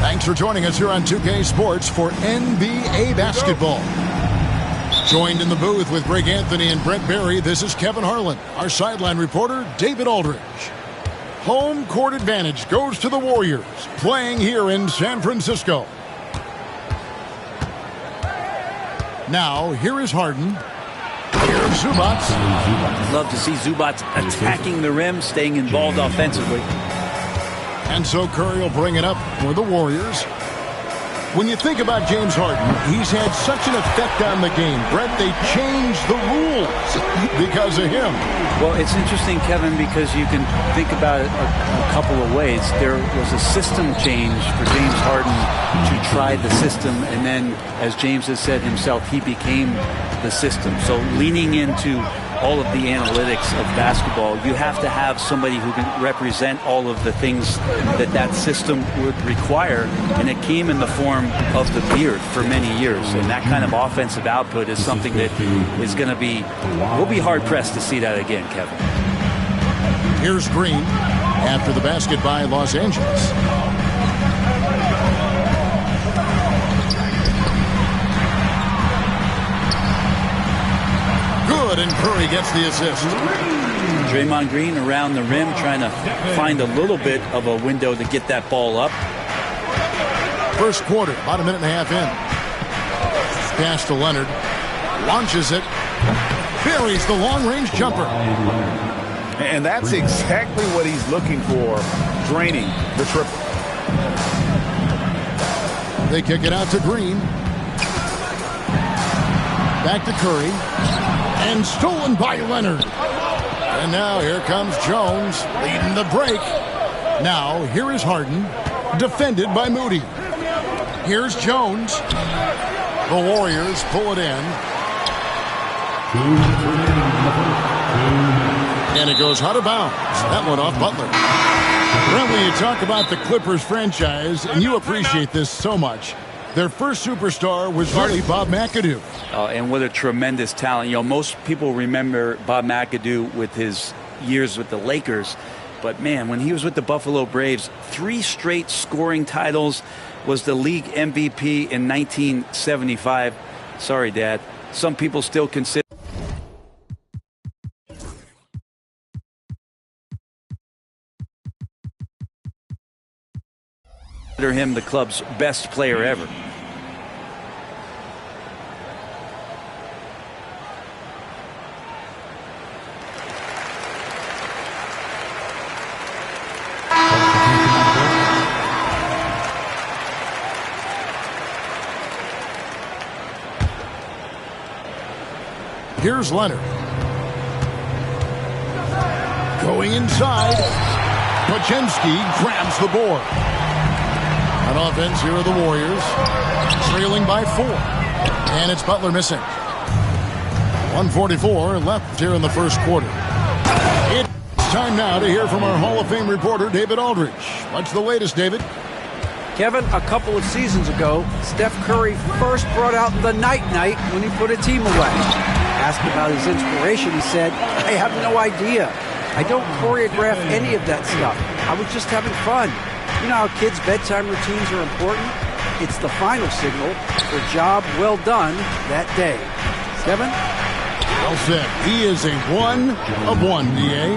Thanks for joining us here on 2K Sports for NBA basketball. Joined in the booth with Greg Anthony and Brett Barry, this is Kevin Harlan. Our sideline reporter, David Aldridge. Home court advantage goes to the Warriors, playing here in San Francisco. Now, here is Harden. Here's Zubac. Love to see Zubac attacking the rim, staying involved offensively. And so Curry will bring it up for the Warriors. When you think about James Harden, he's had such an effect on the game. Brett, they changed the rules because of him. Well, it's interesting, Kevin, because you can think about it a couple of ways. There was a system change for James Harden to try the system, and then, as James has said himself, he became the system. So leaning into all of the analytics of basketball, you have to have somebody who can represent all of the things that system would require, and it came in the form of the beard for many years, and that kind of offensive output is something that is going to be, we'll be hard-pressed to see that again, Kevin. Here's Green after the basket by Los Angeles. And Curry gets the assist. Draymond Green around the rim trying to find a little bit of a window to get that ball up. First quarter, about a minute and a half in. Pass to Leonard. Launches it. Buries the long-range jumper. And that's exactly what he's looking for, draining the triple. They kick it out to Green. Back to Curry. And stolen by Leonard. And now here comes Jones leading the break. Now here is Harden, defended by Moody. Here's Jones. The Warriors pull it in. And it goes out of bounds. That one off Butler. Brent, you talk about the Clippers franchise, and you appreciate this so much. Their first superstar was really Bob McAdoo. And what a tremendous talent. You know, most people remember Bob McAdoo with his years with the Lakers. But, man, when he was with the Buffalo Braves, 3 straight scoring titles, was the league MVP in 1975. Sorry, Dad. Some people still consider him the club's best player ever. Here's Leonard. Going inside. Pachinski grabs the board. On offense, here are the Warriors, trailing by 4. And it's Butler missing. 1:44 left here in the first quarter. It's time now to hear from our Hall of Fame reporter, David Aldridge. What's the latest, David? Kevin, a couple of seasons ago, Steph Curry first brought out the night-night when he put a team away. Asked about his inspiration, he said, "I have no idea. I don't choreograph any of that stuff. I was just having fun." You know how kids' bedtime routines are important? It's the final signal for a job well done that day. Kevin? Well said. He is a 1 of 1, DA.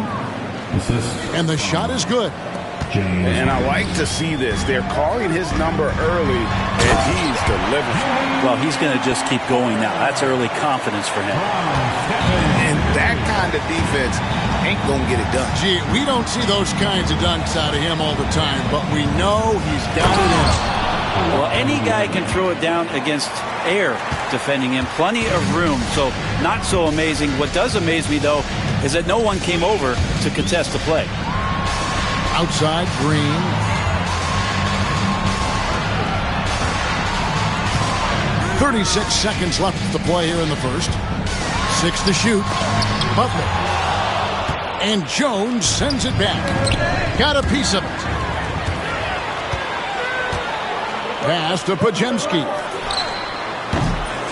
And the shot is good. And I like to see this. They're calling his number early, and he's delivering. Well, he's going to just keep going now. That's early confidence for him. And that kind of defense ain't going to get it done. Gee, we don't see those kinds of dunks out of him all the time, but we know he's got it in. Well, any guy can throw it down against air defending him. Plenty of room, so not so amazing. What does amaze me, though, is that no one came over to contest the play. Outside, Green. .36 seconds left to play here in the first. 6 to shoot. Butler. And Jones sends it back. Got a piece of it. Pass to Pajemski.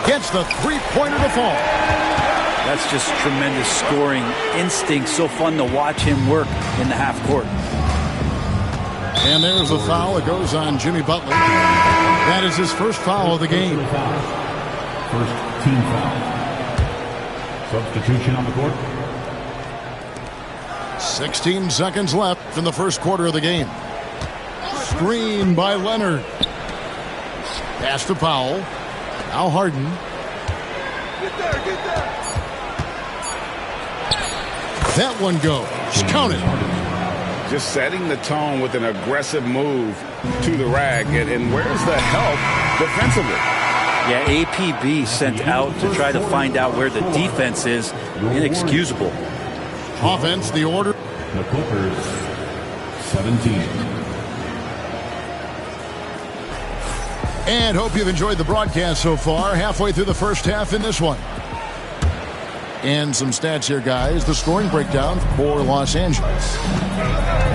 Gets the three-pointer to fall. That's just tremendous scoring instinct. So fun to watch him work in the half court. And there's the foul. It goes on Jimmy Butler. That is his first foul of the game. First team foul. Substitution on the court. 16 seconds left in the first quarter of the game. Screen by Leonard. Pass to Powell. Now Harden. Get there. That one goes. Count it. Just setting the tone with an aggressive move to the rack. And where's the help defensively? Yeah, APB sent out to try to find out where the defense is. Inexcusable. Offense, the order. The Clippers, 17. And hope you've enjoyed the broadcast so far. Halfway through the first half in this one. And some stats here, guys. The scoring breakdown for Los Angeles.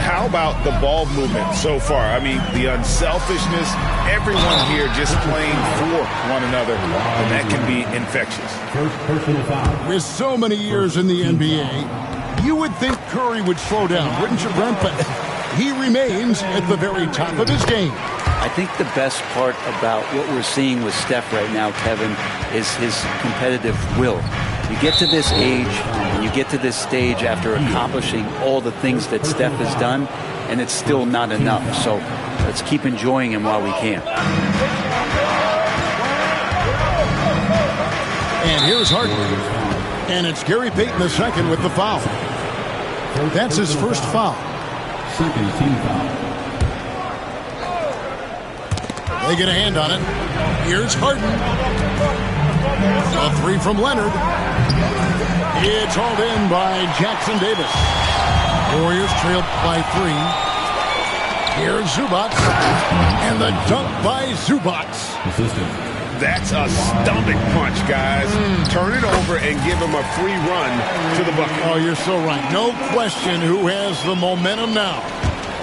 How about the ball movement so far? I mean, the unselfishness, everyone here just playing for one another, and that can be infectious. First personal foul. With so many years in the NBA, you would think Curry would slow down, wouldn't you, Brent? But he remains at the very top of his game. I think the best part about what we're seeing with Steph right now, Kevin, is his competitive will. You get to this age, and you get to this stage after accomplishing all the things that Steph has done, and it's still not enough. So let's keep enjoying him while we can. And here's Harden. And it's Gary Payton II with the foul. That's his first foul. Second team foul. They get a hand on it. Here's Harden. A three from Leonard. It's hauled in by Jackson Davis. Warriors trailed by 3. Here's Zubac. And the dunk by Zubac. That's a stomach punch, guys. Turn it over and give him a free run to the bucket. Oh, you're so right. No question who has the momentum now.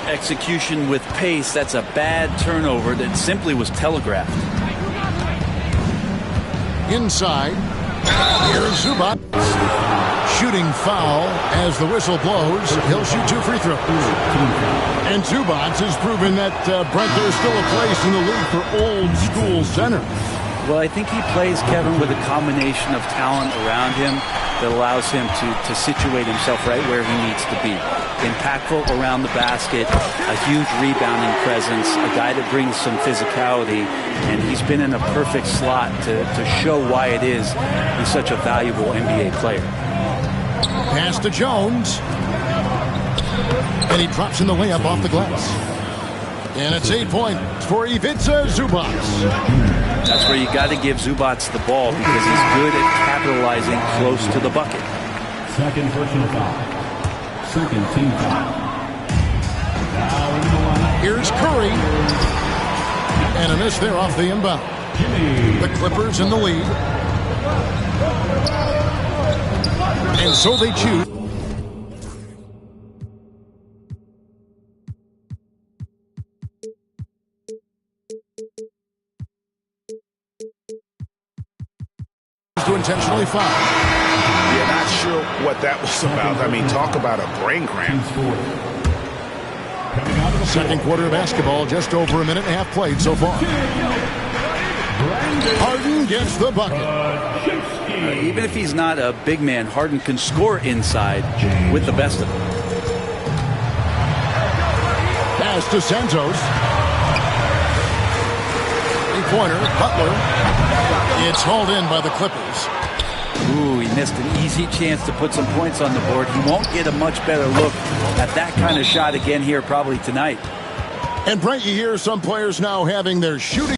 Execution with pace. That's a bad turnover that simply was telegraphed. Inside. Here's Zubac. Shooting foul as the whistle blows. He'll shoot 2 free throws. And Zubac has proven that, Brent, there's still a place in the league for old school center. Well, I think he plays, Kevin, with a combination of talent around him that allows him to situate himself right where he needs to be. Impactful around the basket, a huge rebounding presence, a guy that brings some physicality, and he's been in a perfect slot to show why it is he's such a valuable NBA player. Pass to Jones. And he drops in the layup off the glass. And it's 8 points for Ivica Zubac. That's where you got to give Zubac the ball because he's good at capitalizing close to the bucket. Second personal foul. Second team foul. Here's Curry. And a miss there off the inbound. The Clippers in the lead. And so they choose. intentionally fouled. Yeah, not sure what that was about. I mean, talk about a brain cramp. Second quarter of basketball, just over a minute and a half played so far. Harden gets the bucket. Even if he's not a big man, Harden can score inside with the best of them. Pass to Santos. Three-pointer, Butler. It's hauled in by the Clippers. Ooh, he missed an easy chance to put some points on the board. He won't get a much better look at that kind of shot again here probably tonight. And Brent, you hear some players now having their shooting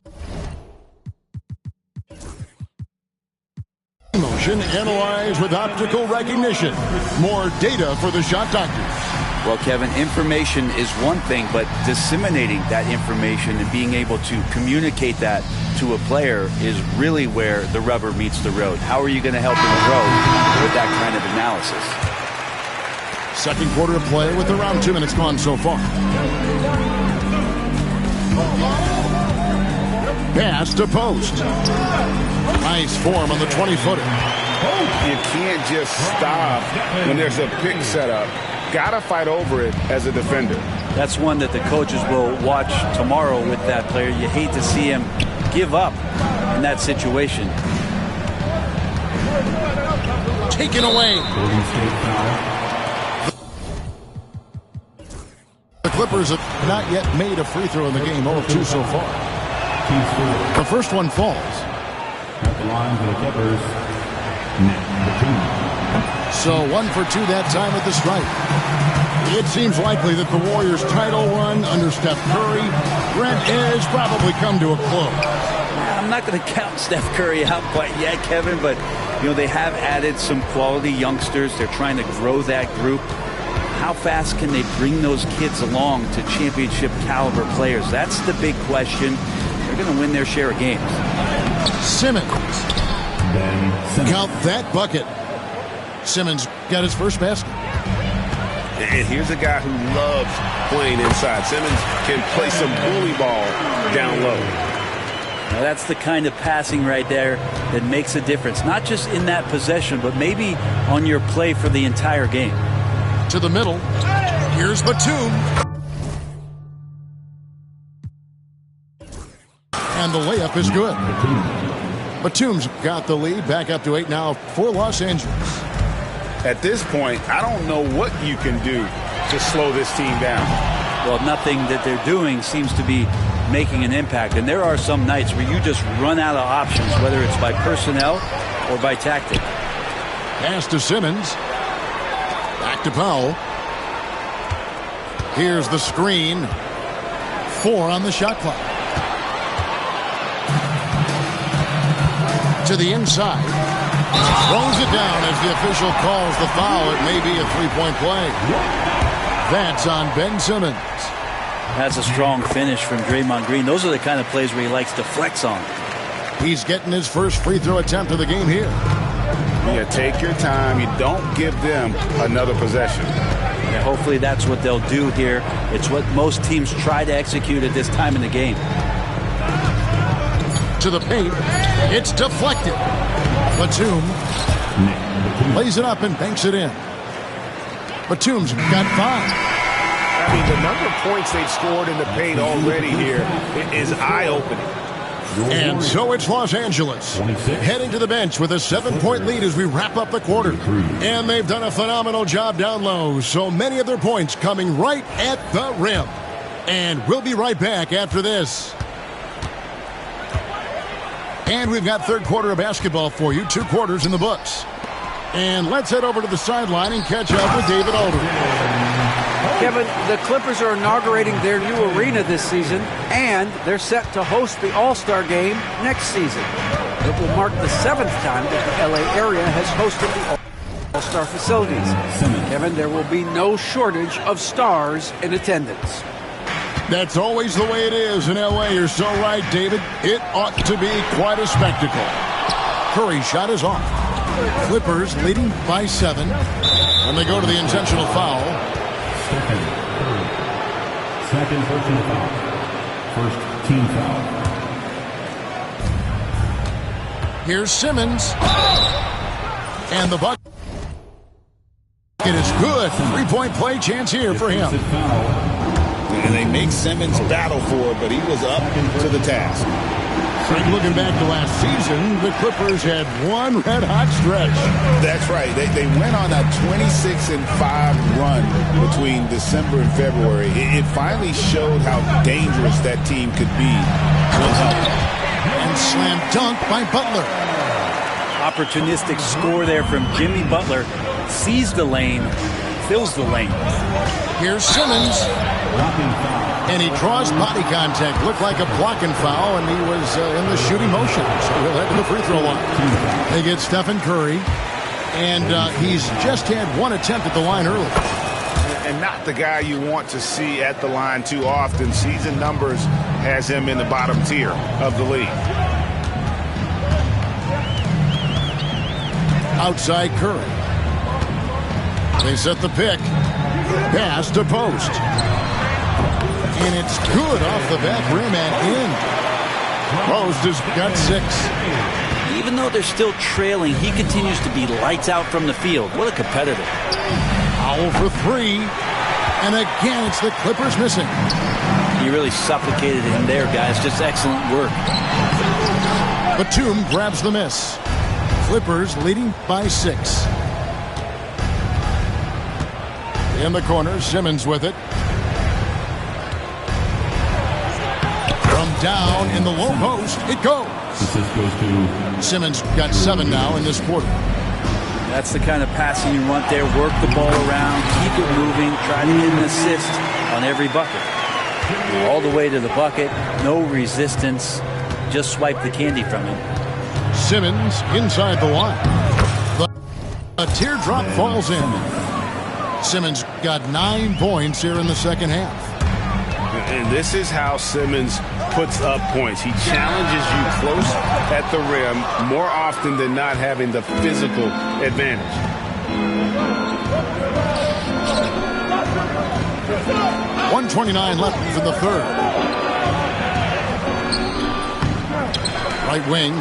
motion analyzed with optical recognition. More data for the shot doctors. Well, Kevin, information is one thing, but disseminating that information and being able to communicate that to a player is really where the rubber meets the road. How are you going to help him grow with that kind of analysis? Second quarter of play with around 2 minutes gone so far. Pass to post. Nice form on the 20-footer. You can't just stop when there's a pick set up. Gotta fight over it as a defender. That's one that the coaches will watch tomorrow with that player. You hate to see him give up in that situation. Taken away. The Clippers have not yet made a free throw in the game. 0-2 so far. The first one falls. At the line for the Clippers, number 2. So 1 for 2 that time at the stripe. It seems likely that the Warriors' title run under Steph Curry, Brent, has probably come to a close. I'm not going to count Steph Curry out quite yet, Kevin, but you know they have added some quality youngsters. They're trying to grow that group. How fast can they bring those kids along to championship caliber players? That's the big question. They're going to win their share of games. Simmons. Count that bucket. Simmons got his first basket. And here's a guy who loves playing inside. Simmons can play some bully ball down low. Now that's the kind of passing right there that makes a difference. Not just in that possession, but maybe on your play for the entire game. To the middle. Here's Batum. And the layup is good. Batum's got the lead. Back up to 8 now for Los Angeles. At this point, I don't know what you can do to slow this team down. Well, nothing that they're doing seems to be making an impact. And there are some nights where you just run out of options, whether it's by personnel or by tactic. Pass to Simmons. Back to Powell. Here's the screen. 4 on the shot clock. To the inside. Throws it down as the official calls the foul. It may be a three-point play. That's on Ben Simmons. That's a strong finish from Draymond Green. Those are the kind of plays where he likes to flex on. He's getting his first free throw attempt of the game here. Yeah, take your time. You don't give them another possession. Yeah, hopefully that's what they'll do here. It's what most teams try to execute at this time in the game. To the paint. It's deflected. Batum lays it up and banks it in. Batum's got 5. I mean, the number of points they've scored in the paint already here is eye-opening. And so it's Los Angeles heading to the bench with a 7-point lead as we wrap up the quarter. And they've done a phenomenal job down low. So many of their points coming right at the rim. And we'll be right back after this. And we've got third quarter of basketball for you. 2 quarters in the books. And let's head over to the sideline and catch up with David Aldridge. Kevin, the Clippers are inaugurating their new arena this season, and they're set to host the All-Star Game next season. It will mark the 7th time that the LA area has hosted the All-Star facilities. Kevin, there will be no shortage of stars in attendance. That's always the way it is in L.A. You're so right, David. It ought to be quite a spectacle. Curry's shot is off. Clippers leading by 7. And they go to the intentional foul. Second personal foul. First team foul. Here's Simmons. And the bucket is good. 3-point play chance here for him. And they make Simmons battle for it, but he was up to the task. Looking back to last season, the Clippers had one red-hot stretch. That's right. They went on a 26-5 run between December and February. It finally showed how dangerous that team could be when healthy. And slam dunk by Butler. Opportunistic score there from Jimmy Butler. Sees the lane, fills the lane. Here's Simmons. And he draws body contact. Looked like a blocking foul, and he was in the shooting motion. So he'll head to the free throw line. They get Stephen Curry, and he's just had one attempt at the line early. And not the guy you want to see at the line too often. Season numbers has him in the bottom tier of the league. Outside Curry. They set the pick. Pass to post. And it's good off the back rim and in. Post has got 6. Even though they're still trailing, he continues to be lights out from the field. What a competitor. Foul for 3. And again, it's the Clippers missing. He really suffocated him there, guys. Just excellent work. Batum grabs the miss. Clippers leading by 6. In the corner, Simmons with it. From down in the low post, it goes. Simmons got 7 now in this quarter. That's the kind of passing you want there. Work the ball around, keep it moving, try to get an assist on every bucket. All the way to the bucket, no resistance. Just swipe the candy from him. Simmons inside the line. A teardrop falls in. Simmons got 9 points here in the second half. And this is how Simmons puts up points. He challenges you close at the rim more often than not, having the physical advantage. .129 left in the third. Right wing.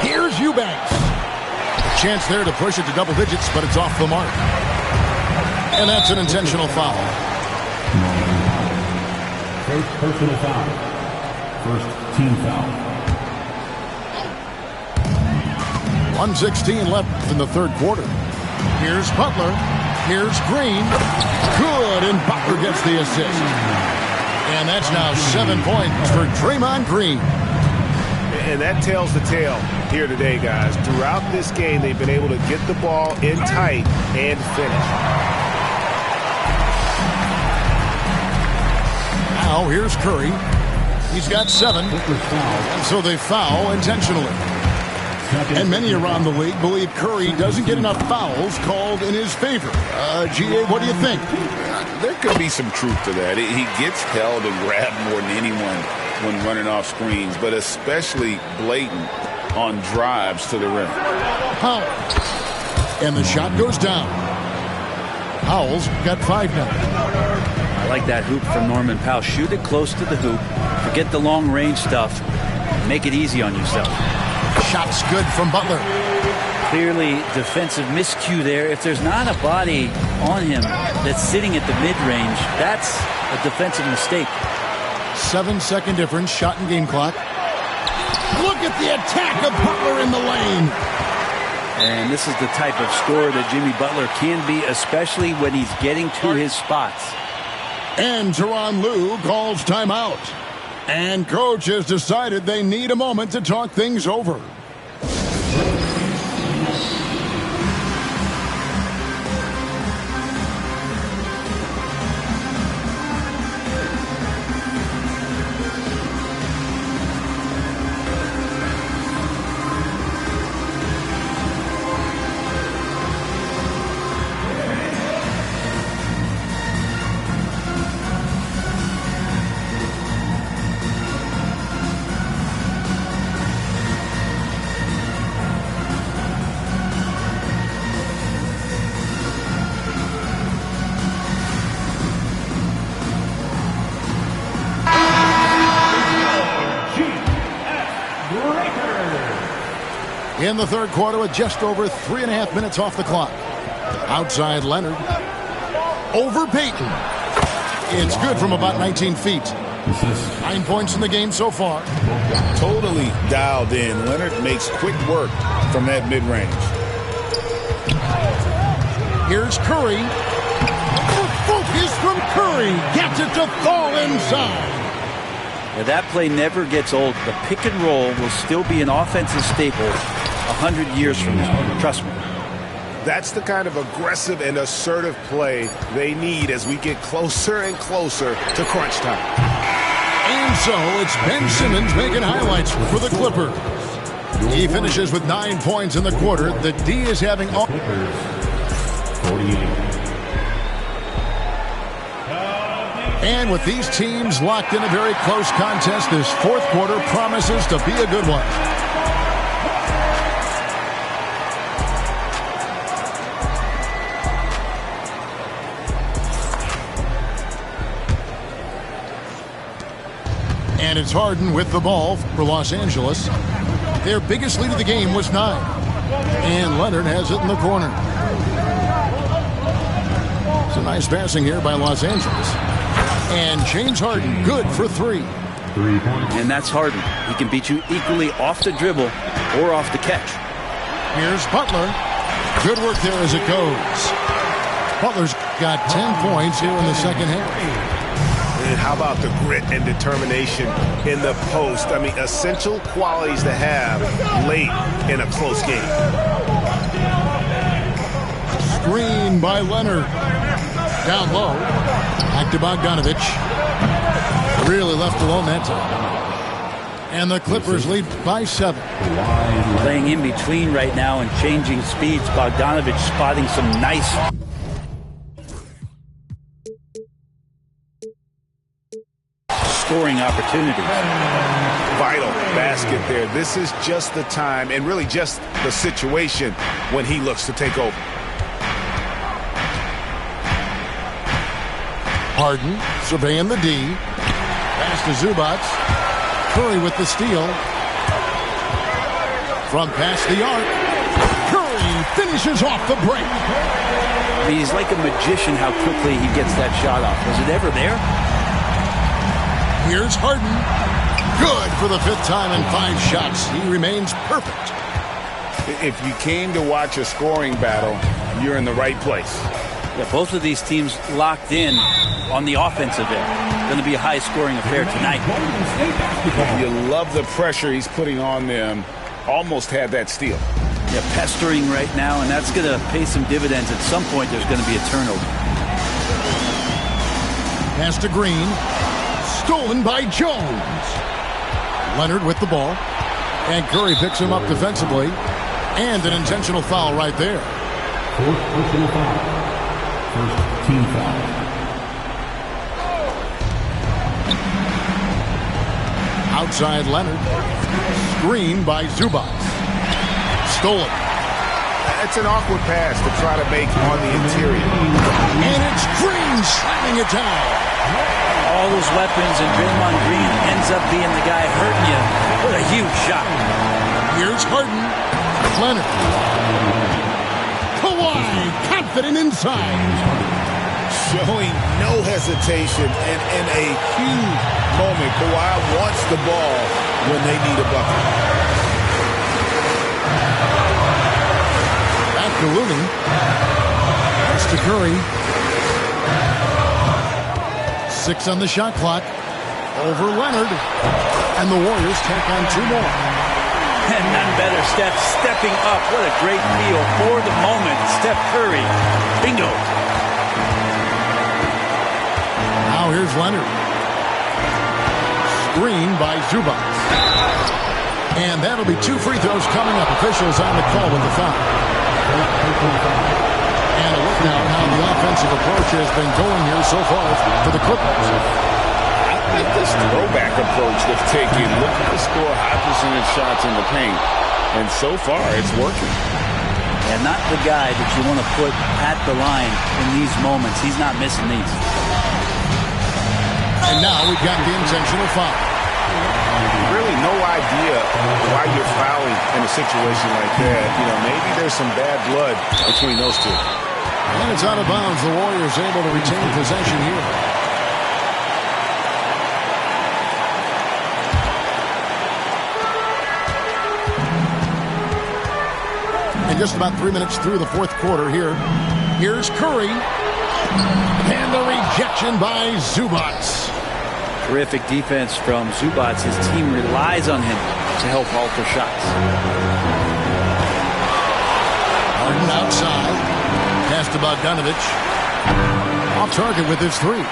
Here's Eubanks. A chance there to push it to double digits, but it's off the mark. And that's an intentional foul. First personal foul. First team foul. 1:16 left in the third quarter. Here's Butler. Here's Green. Good, and Butler gets the assist. And that's now 7 points for Draymond Green. And that tells the tale here today, guys. Throughout this game, they've been able to get the ball in tight and finish. Now here's Curry. He's got 7. And so they foul intentionally. And many around the league believe Curry doesn't get enough fouls called in his favor. G.A., what do you think? There could be some truth to that. He gets held and grabbed more than anyone when running off screens, but especially blatant on drives to the rim. Powell. And the shot goes down. Powell's got 5 now. I like that hoop from Norman Powell. Shoot it close to the hoop. Forget the long range stuff. Make it easy on yourself. Shot's good from Butler. Clearly defensive miscue there. If there's not a body on him that's sitting at the mid-range, that's a defensive mistake. 7-second difference, shot and game clock. Look at the attack of Butler in the lane. And this is the type of scorer that Jimmy Butler can be, especially when he's getting to his spots. And Tyronn Lue calls timeout. And coach has decided they need a moment to talk things over. in the third quarter with just over 3.5 minutes off the clock. Outside Leonard. Over Payton. It's good from about 19 feet. 9 points in the game so far. Totally dialed in. Leonard makes quick work from that mid-range. Here's Curry. The focus from Curry. Gets it to fall inside. Now that play never gets old. The pick and roll will still be an offensive staple 100 years from now. Trust me. That's the kind of aggressive and assertive play they need as we get closer and closer to crunch time. And so it's Ben Simmons making highlights for the Clippers. He finishes with 9 points in the quarter. The D is having all. 48. And with these teams locked in a very close contest, this fourth quarter promises to be a good one. And it's Harden with the ball for Los Angeles. Their biggest lead of the game was 9. And Leonard has it in the corner. Some nice passing here by Los Angeles. And James Harden, good for 3. 3 points. And that's Harden. He can beat you equally off the dribble or off the catch. Here's Butler. Good work there as it goes. Butler's got 10 points here in the second half. And how about the grit and determination in the post? I mean, essential qualities to have late in a close game. Screen by Leonard. Down low. Back to Bogdanovich. Really left alone that time. And the Clippers lead by 7. Playing in between right now and changing speeds. Bogdanovich spotting some nice scoring opportunities. Vital basket there. This is just the time and really just the situation when he looks to take over. Harden surveying the D. Pass to Zubac. Curry with the steal. From past the arc. Curry finishes off the break. I mean, he's like a magician how quickly he gets that shot off. Was it ever there? Here's Harden. Good for the 5th time in 5 shots. He remains perfect. If you came to watch a scoring battle, you're in the right place. Yeah, both of these teams locked in on the offensive end. Going to be a high-scoring affair tonight. You love the pressure he's putting on them. Almost had that steal. Yeah, pestering right now, and that's going to pay some dividends. At some point, there's going to be a turnover. Pass to Green. Stolen by Jones. Leonard with the ball. And Curry picks him up defensively. And an intentional foul right there. 4th personal foul. 1st team foul. Outside Leonard. Screen by Zubac. Stolen. It's an awkward pass to try to make on the interior. And it's Green slamming it down. All those weapons, and Draymond Green ends up being the guy hurting you. What a huge shot. Here's Harden. Leonard. Kawhi, confident inside. Showing no hesitation, and in a huge moment, Kawhi wants the ball when they need a bucket. Back to Looney. Pass to Curry. 6 on the shot clock. Over Leonard. And the Warriors tack on 2 more. And none better, Steph stepping up. What a great feel for the moment. Steph Curry. Bingo. Now here's Leonard. Screen by Zubac. And that'll be 2 free throws coming up. Officials on the call with the foul. And a look now at how the offensive approach has been going here so far for the Clippers. I like this throwback approach they've taken. Look at the score, high percentage shots in the paint. And so far, it's working. And not the guy that you want to put at the line in these moments. He's not missing these. And now we've got the intentional foul. Really no idea why you're fouling in a situation like that. You know, maybe there's some bad blood between those two. And it's out of bounds. The Warriors able to retain possession here. And just about 3 minutes through the fourth quarter here. Here's Curry. And the rejection by Zubac. Terrific defense from Zubac. His team relies on him to help alter shots. Harden outside. Pass to Bogdanovic. Off target with his three.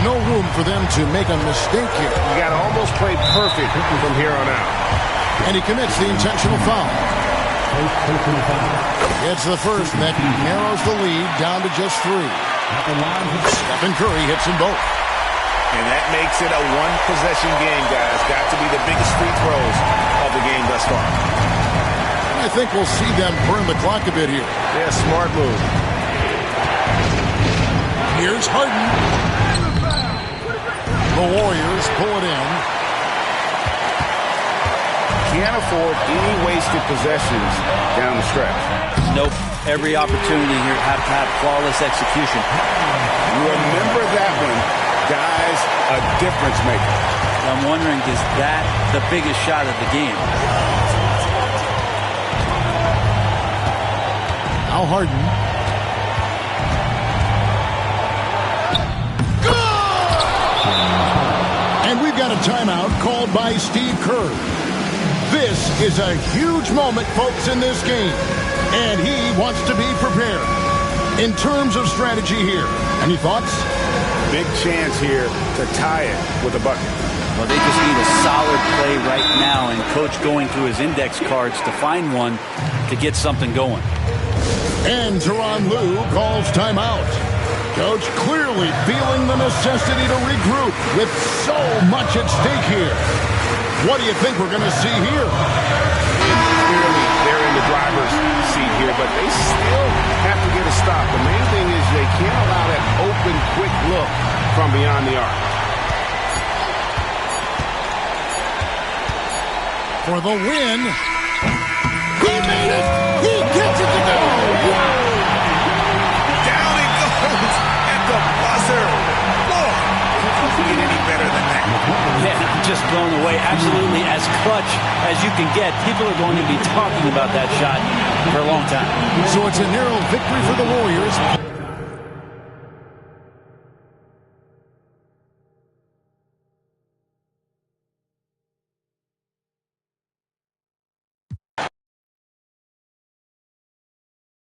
No room for them to make a mistake here. You got to almost play perfect from here on out. And he commits the intentional foul. It's the first that narrows the lead down to just 3. Stephen Curry hits them both. And that makes it a one-possession game, guys. Got to be the biggest free throws of the game thus far. I think we'll see them burn the clock a bit here. Yeah, smart move. Here's Harden. The Warriors pull it in. Can't afford any wasted possessions down the stretch. Nope. Every opportunity here have to have flawless execution. Remember that one. Guys, a difference maker. I'm wondering, is that the biggest shot of the game? Al Harden. Good! And we've got a timeout called by Steve Kerr. This is a huge moment, folks, in this game. And he wants to be prepared. In terms of strategy here, any thoughts? Big chance here to tie it with a bucket. Well, they just need a solid play right now, and Coach going through his index cards to find one to get something going. And Tyronn Lue calls timeout. Coach clearly feeling the necessity to regroup with so much at stake here. What do you think we're going to see here? Clearly, they're in the driver's seat here, but they still have to get a stop. The main thing is they can't allow that open, quick look from beyond the arc. For the win. He made it. He gets it to go. Down it goes at the buzzer. Boy, can't get any better than that. Yeah, I'm just blown away. Absolutely as clutch as you can get. People are going to be talking about that shot for a long time. So it's a narrow victory for the Warriors.